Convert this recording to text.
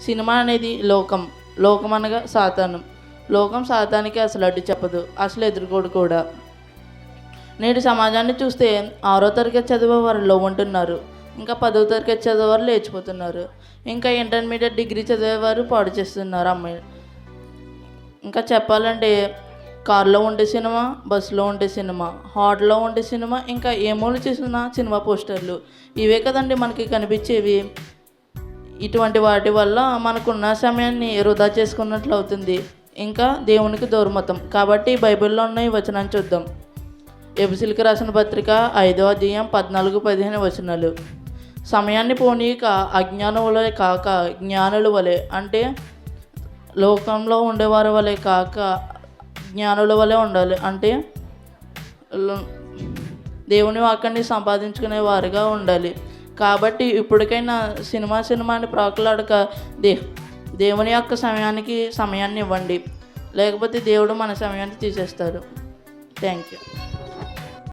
Cinema అనేది లోకం, లోకం అనగా సాతాను. లోకం సాతానికి అసలు అడ్డు చెప్పదు, అసలు ఎదుర్కోడు కూడా. నేటి సమాజాన్ని చూస్తే 6వ తరగతి చదివేవారు లో ఉంటున్నారు, ఇంకా 10వ తరగతి చదివేవారు లేచిపోతున్నారు, ఇంకా ఇంటర్మీడియట్ డిగ్రీ చదివేవారు పాడు చేస్తున్నారు అమ్మాయిలు. ఇంకా చెప్పాలంటే కారులో ఉండే సినిమా, బస్సులో ఉండే సినిమా, హాట్లో ఉండే సినిమా, ఇంకా ఏ మూల చేసిన సినిమా పోస్టర్లు, ఇవే కదండి మనకి కనిపించేవి. ఇటువంటి వాటి వల్ల మనకున్న సమయాన్ని వృధా చేసుకున్నట్లు అవుతుంది, ఇంకా దేవునికి దూరమవుతాం. కాబట్టి బైబిల్లో ఉన్న ఈ వచనాన్ని చూద్దాం. ఎఫెసీయులకు రాసిన పత్రిక 5వ అధ్యాయం 14-15 వచనాలు. సమయాన్ని పోనీక అజ్ఞానుల కాక జ్ఞానుల వలె, అంటే లోకంలో ఉండేవారి వలె కాక జ్ఞానుల వలె ఉండాలి, అంటే దేవుని వాక్యాన్ని సంపాదించుకునే వారిగా ఉండాలి. కాబట్టి ఇప్పటికైనా సినిమా అని ప్రాకులాడక దేవుని యొక్క సమయాన్ని ఇవ్వండి, లేకపోతే దేవుడు మన సమయాన్ని తీసేస్తారు. Thank you.